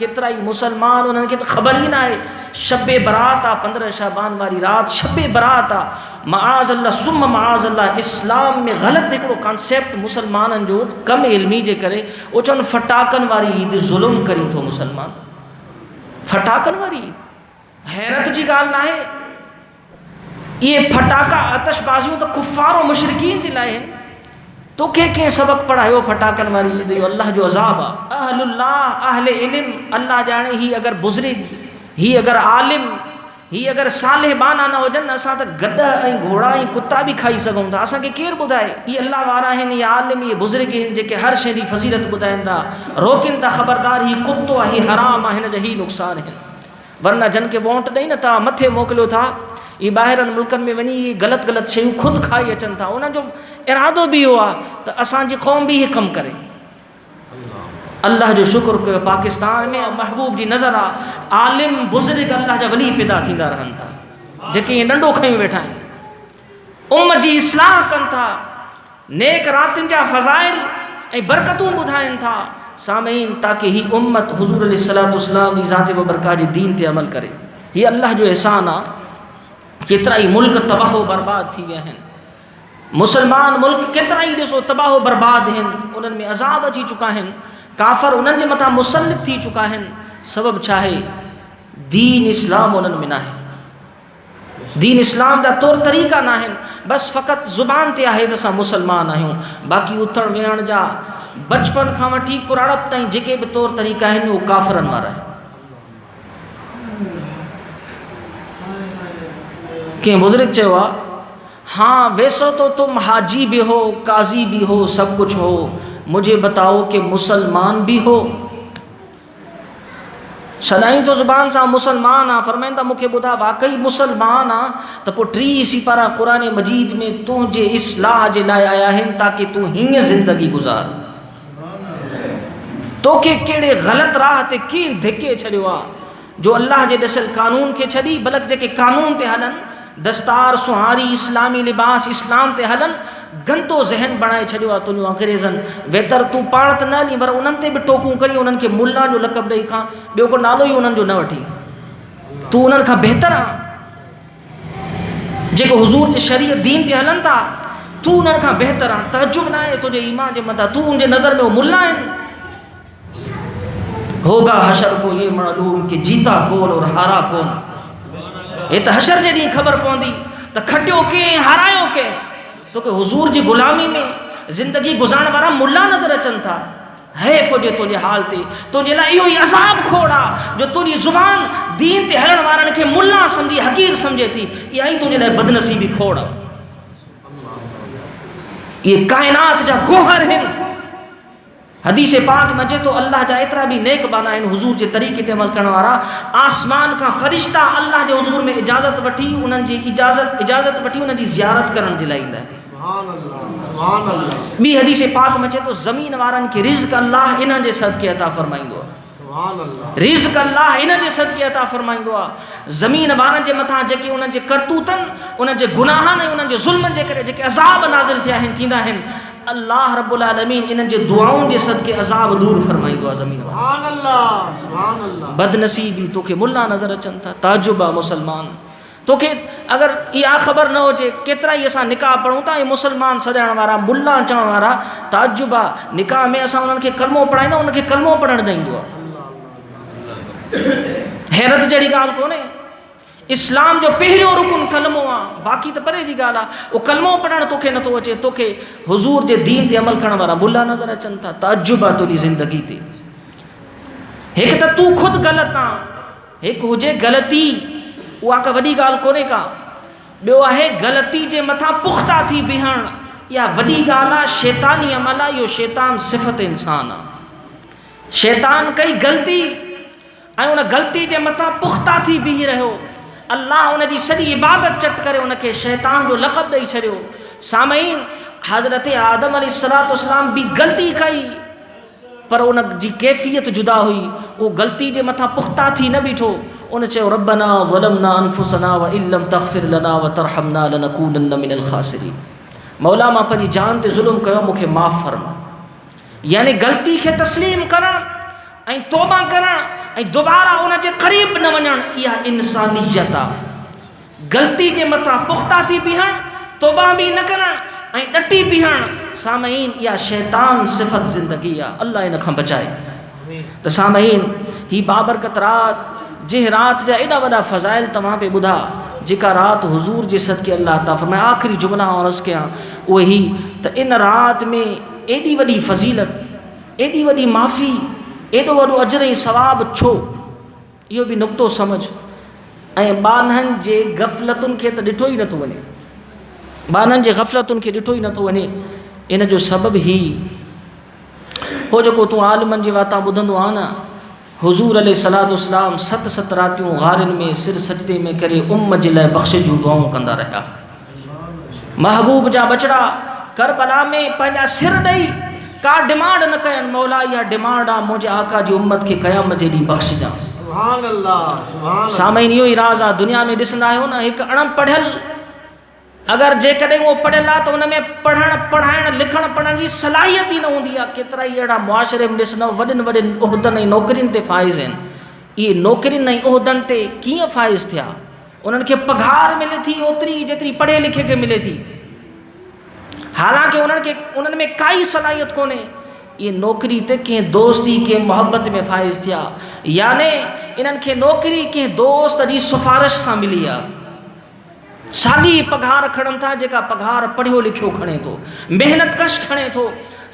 केतिरा ई मुसलमान उन्हनि खे त ख़बर ई न आहे शब बरात आहे 15 शाबान वारी राति शब बरात आहे। मआज़ अल्लाह सुम मआज़ अल्लाह इस्लाम में ग़लति हिकिड़ो कॉन्सेप्ट मुसलमाननि जो कम इल्मी जे करे उहो चवनि फटाकनि वारी ईद ज़ुल्म करी थो मुसलमान। फटाकनि वारी ईद हैरत जी ॻाल्हि न आहे। इहे फटाका आतिशबाज़ियूं त कुफ़ार मुशरिकीन जे लाइ आहिनि। तोखे कंहिं सबक़ पढ़ायो फटाकनि वारी ईद जो अल्लाह जो अज़ाब आहे। अहलुल्लाह अहले इल्म अल्लाह ॼाणे ही अगरि बुज़ुर्ग ही अगरि आलिम ही अगरि सालिहबाना न हुजनि असां त गॾ ऐं घोड़ा ऐं कुता बि खाई सघूं था। असांखे केरु ॿुधाए इहे अल्लाह वारा आहिनि इहे आलिम इहे बुज़ुर्ग आहिनि जेके हर शइ जी फ़ज़ीलत ॿुधाइनि था रोकिनि था ख़बरदार ही कुतो आहे ही हराम आहे हिन जा ही नुक़सान आहिनि। वरना जन खे वोट ॾेई नथा मथे मोकिलियो था ये ॿाहिरनि मुल्कनि में वञी इहे ग़लति शयूं ख़ुदि खाई अचनि था। उन्हनि जो इरादो बि इहो आहे त असांजी क़ौम बि इहे कमु करे। अल्लाह जो शुक्र कयो पाकिस्तान में महबूब जी नज़र आहे आलिम बुज़ुर्ग अल्लाह जा वली पैदा थींदा रहनि था जेके इहे नंढो खयूं वेठा आहिनि उम्मत जी इस्लाह कनि था नेक रातियुनि जा फ़ज़ाइल ऐं बरकतूं ॿुधाइनि था सामईन ताकि ही उम्मत हुज़ूर अलैहिस्सलातु वस्सलाम जी ज़ात बरकात जे दीन ते अमल करे। हीअ अल्लाह जो एहसान आहे। केतिरा ई मुल्क तबाह बर्बाद थी विया आहिनि। मुसलमान मुल्क केतिरा ई ॾिसो तबाह बर्बाद आहिनि उन्हनि में अज़ाब अची चुका आहिनि काफ़र उन्हनि जे मथां मुसल्लित थी चुका आहिनि। सबबु छा आहे दीन इस्लाम उन्हनि में न आहे। दीन इस्लाम जा तौर तरीक़ा न आहिनि बसि फ़क़ति ज़ुबान ते आहे त असां मुसलमान आहियूं बाक़ी उथण वेहण जा बचपन खां वठी कुराड़प ताईं जेके बि तौर तरीक़ा आहिनि उहे काफ़रनि वारा आहिनि। कंहिं बुज़ुर्ग चयो आहे हाँ वैसो तो तुम हाजी भी हो काजी भी हो सब कुछ हो मुझे बताओ कि मुसलमान भी हो। सदाईं तो ज़ुबान सां मुसलमान आहे फरमाइनि था मूंखे ॿुधा वाक़ई मुसलमान आहे त पोइ 3 सिपारा क़ुरान मजीद में तुंहिंजे इस्लाह जे लाइ आया आहिनि ताकि तूं हीअं ज़िंदगी गुज़ार। तोखे कहिड़े ग़लति राह ते कीअं धिके छॾियो आहे जो अल्लाह जे ॾसियल कानून खे छॾी बल्कि जेके कानून ते हलनि दस्तार सुहारी इस्लामी लिबास इस्लाम ते हलन गंदो ज़हन बणाए छॾियो आहे तुंहिंजो अंग्रेज़नि वेतर तूं पाण त न हली पर उन्हनि ते बि टोकूं करी उन्हनि खे मुल्ला जो लक़ब ॾेई खां ॿियो को नालो ई उन्हनि जो न वठी तूं उन्हनि खां बहितर आहे जेको हुज़ूर जे शरीयत दीन ते हलनि था तूं उन्हनि खां बहितर आहे। तहजुब न आहे तुंहिंजे ईमान जे मथां तूं उनजे नज़र में उहो मुल्ला आहिनि। होगा हशर को ये मालूम कि जीता कौन और हारा कौन। ये तो हशर जे ॾींहुं ख़बर पवंदी त खटियो कंहिं हारायो कंहिं। तोखे हुज़ूर जी ग़ुलामी में ज़िंदगी गुज़ारण वारा मुल्ला नज़र अचनि था। हैफ़ हुजे तुंहिंजे हाल ते तुंहिंजे लाइ इहो ई अज़ाब खोड़ आहे जो तुंहिंजी ज़ुबान दीन ते हलण वारनि खे मुल्ला सम्झी हक़ीर सम्झे थी। इहा ई तुंहिंजे लाइ बदनसीबी खोड़ आहे। इहे काइनात जा गोहर आहिनि। हदीस पाक में अचे तो अल्लाह जा एतिरा बि नेक बाना आहिनि हुज़ूर जे तरीक़े ते अमल करण वारा आसमान खां फ़रिश्ता अल्लाह जे हुज़ूर में इजाज़त वठी उन्हनि जी इजाज़त वठी उन्हनि जी ज़ियारत करण जे लाइ ईंदा आहिनि। ॿी हदीस पाक में अचे तो ज़मीन वारनि खे रिज़्क़ अल्लाह इन्हनि जे सदके अता फ़रमाईंदो आहे। रिज़्क़ अल्लाह इन्हनि जे सदके अता फ़रमाईंदो आहे। ज़मीन वारनि जे मथां जेके उन्हनि जे करतूतनि उन्हनि जे गुनाहनि ऐं उन्हनि जे ज़ुल्मनि जे करे जेके अज़ाब नाज़िल थिया आहिनि थींदा आहिनि अल्लाह रब्बुल आलमीन इन्हनि जे दुआउनि जे सदके अज़ाब दूर फ़रमाईंदो आहे। ज़मीन वारनि बदनसीबी तोखे मुल्ला नज़र अचनि था। ताजुब आहे मुसलमान तोखे अगरि इहा ख़बर न हुजे केतिरा ई असां निकाह पढ़ूं था ऐं मुसलमान सॼाइण वारा मुल्ला चवण वारा ताजुब आहे। निकाह में असां उन्हनि खे कलमो पढ़ाईंदा उन्हनि खे कलमो पढ़णु न ईंदो आहे। हैरत जहिड़ी ॻाल्हि कोन्हे। इस्लाम जो पहिरियों रुकुन कलमो आहे बाक़ी त परे जी ॻाल्हि आहे। उहो कलमो पढ़णु तोखे नथो अचे तोखे हुज़ूर जे दीन ते अमल करण वारा मुल्ला नज़र अचनि था। ताजुब आहे तुंहिंजी ज़िंदगी ते। हिकु त तूं ख़ुदि ग़लति आहे हिकु हुजे ग़लती उहा का वॾी ॻाल्हि कोन्हे का। ॿियो आहे ग़लती जे मथां पुख़्ता थी बीहणु इहा वॾी ॻाल्हि आहे। शैतानी अमल आहे। इहो शैतान सिफ़त इंसान आहे। शैतान कई ग़लती ऐं उन ग़लती जे मथां पुख़्ता थी बीही रहियो अल्लाह उन जी सॼी इबादत चट करे उनखे शैतान जो लक़ब ॾेई छॾियो। सामईन हज़रत आदम अलैहिस्सलातु वस्सलाम बि ग़लती कई पर उन जी कैफ़ियत जुदा हुई। उहो ग़लती जे मथां पुख़्ता थी न बीठो। उन चयो रब्बना ज़लमना अनफुसना व इल्लम तग़फिर लना व तरहमना लनकूनन्न मिनल ख़ासिरीन। मौला मां पंहिंजी जान ते ज़ुल्म कयो मूंखे माफ़ फरमा। यानी ग़लती खे तस्लीम करणु ऐं तौबा करणु ऐं दोबारा उन जे क़रीब न वञण, इहा इंसानियत आहे। ग़लती जे मथां पुख़्ता थी बीहण, तौबा बि न करण ऐं ॾटी बीहण, सामईन इहा शैतान सिफ़त ज़िंदगी आहे। अल्लाह इन खां बचाए। त सामईन ही बाबरकत रात, जंहिं रात जा एॾा वॾा फ़ज़ाइल तव्हां पे ॿुधा, जेका रात हुज़ूर जे सदके अल्लाह ताला फरमाए, आख़िरी जुमला अर्ज़ कयां उहे ही त इन रात में एॾी वॾी फ़ज़ीलत, एॾी वॾी माफ़ी, एॾो वॾो अजर ऐं सवाबु छो, इहो बि नुक़्तो सम्झ। ऐं ॿानहनि जे ग़फ़लतुनि खे त ॾिठो ई नथो वञे, ॿानहनि जे ग़फ़लतुनि खे ॾिठो ई नथो वञे। इन जो सबबु ही हो जेको तूं आलिमनि जे वाता ॿुधंदो आहे न, हुज़ूर अलैहिस्सलातु वस्सलाम 7 रातियूं गारिन में सिर सजदे में करे उम्म जे लाइ बख़्शिश जूं दुआऊं कंदा रहिया। महबूब जा बचड़ा करबला में पंहिंजा सिर ॾेई का डिमांड न कयनि, मौला इहा डिमांड आहे मुंहिंजे आका जी उम्मत खे क़यामत जे ॾींहुं बख़्शिजां। सुभान अल्लाह। सामईन इहो ई राज़ आहे। दुनिया में ॾिसंदा आहियो न, हिकु अणपढ़ियल अगरि जेकॾहिं उहो पढ़ियल आहे त उन में पढ़णु पढ़ाइण लिखण पढ़ण जी सलाहियत ई न हूंदी आहे। केतिरा ई अहिड़ा मुआशिरे में ॾिसंदव वॾनि वॾनि उहिदनि ऐं नौकरियुनि ते फ़ाइज़ आहिनि। इहे नौकरियुनि ऐं उहिदनि ते कीअं फ़ाइज़ थिया? उन्हनि खे पघार मिले थी ओतिरी जेतिरी पढ़े लिखे खे मिले थी, हालांकि उन्हनि में काई सलाहियत कोन्हे। ये नौकरी ते कंहिं दोस्ती कंहिं मोहब्बत में फ़ाइज़ थिया, याने इन्हनि खे नौकरी कंहिं दोस्त जी सिफ़ारिश सां मिली आहे। साॻी पघार खणनि था जेका पघार पढ़ियो लिखियो खणे थो, महिनत कश खणे थो।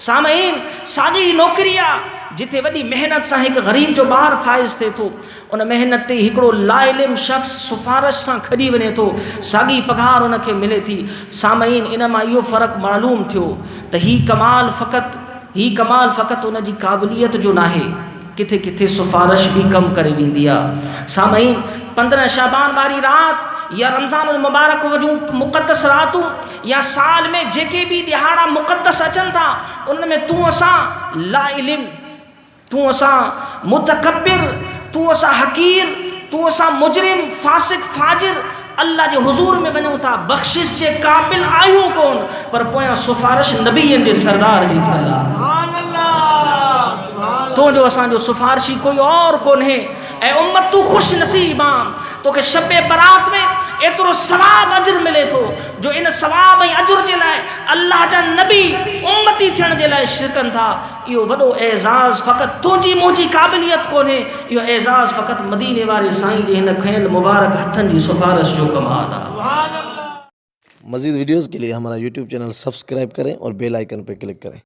सामईन साॻी नौकरी आहे जिथे वॾी महिनत सां हिकु ग़रीब जो ॿारु फ़ाइज़ थिए थो, उन महिनत ते हिकिड़ो लाइलिम शख़्स सिफ़ारिश सां खॾी वञे थो, साॻी पघार उनखे मिले थी। सामईन इन मां इहो फ़र्क़ु मालूम थियो त हीउ कमाल फ़क़ति उन जी क़ाबिलियत जो नाहे, किथे किथे सिफ़ारिश बि कमु करे वेंदी आहे। सामईन 15 शाबान वारी रात या रमज़ानुल मुबारक जूं मुक़द्दस रातूं या साल में जेके बि ॾिहाड़ा मुक़द्दस अचनि था, उन में तूं असां लाइलिम, तूं असां मुतकब्बिर, तूं असां हक़ीर, तूं असां मुजरिम फासिक फाजिर अल्लाह जे हुज़ूर में वञूं था, बख़्शिश जे क़ाबिल आहियूं कोन, पर पोयां सिफ़ारिश नबीअनि जे सरदार जी थियल आहे। तुंहिंजो असांजो सिफ़ारिशी कोई और कोन्हे। ऐं उम्मत तूं ख़ुशि नसीब आहे, तोखे शबे बरात में एतिरो सवाब अजर मिले थो, जो इन सवाब ऐं अजर जे लाइ अल्लाह जा नबी उम्मती थियण जे लाइ शिरकनि था। इहो वॾो एज़ाज़ फ़क़ति तुंहिंजी मुंहिंजी क़ाबिलियत कोन्हे, इहो एज़ाज़ फ़क़ति मदीने वारे साईं जे हिन खयल मुबारक हथनि जी सिफ़ारिश जो कमाल आहे। मज़ीद वीडियोज़ के लिए हमारा यूट्यूब चैनल सब्सक्राइब करें और बेल आइकन पर क्लिक करें।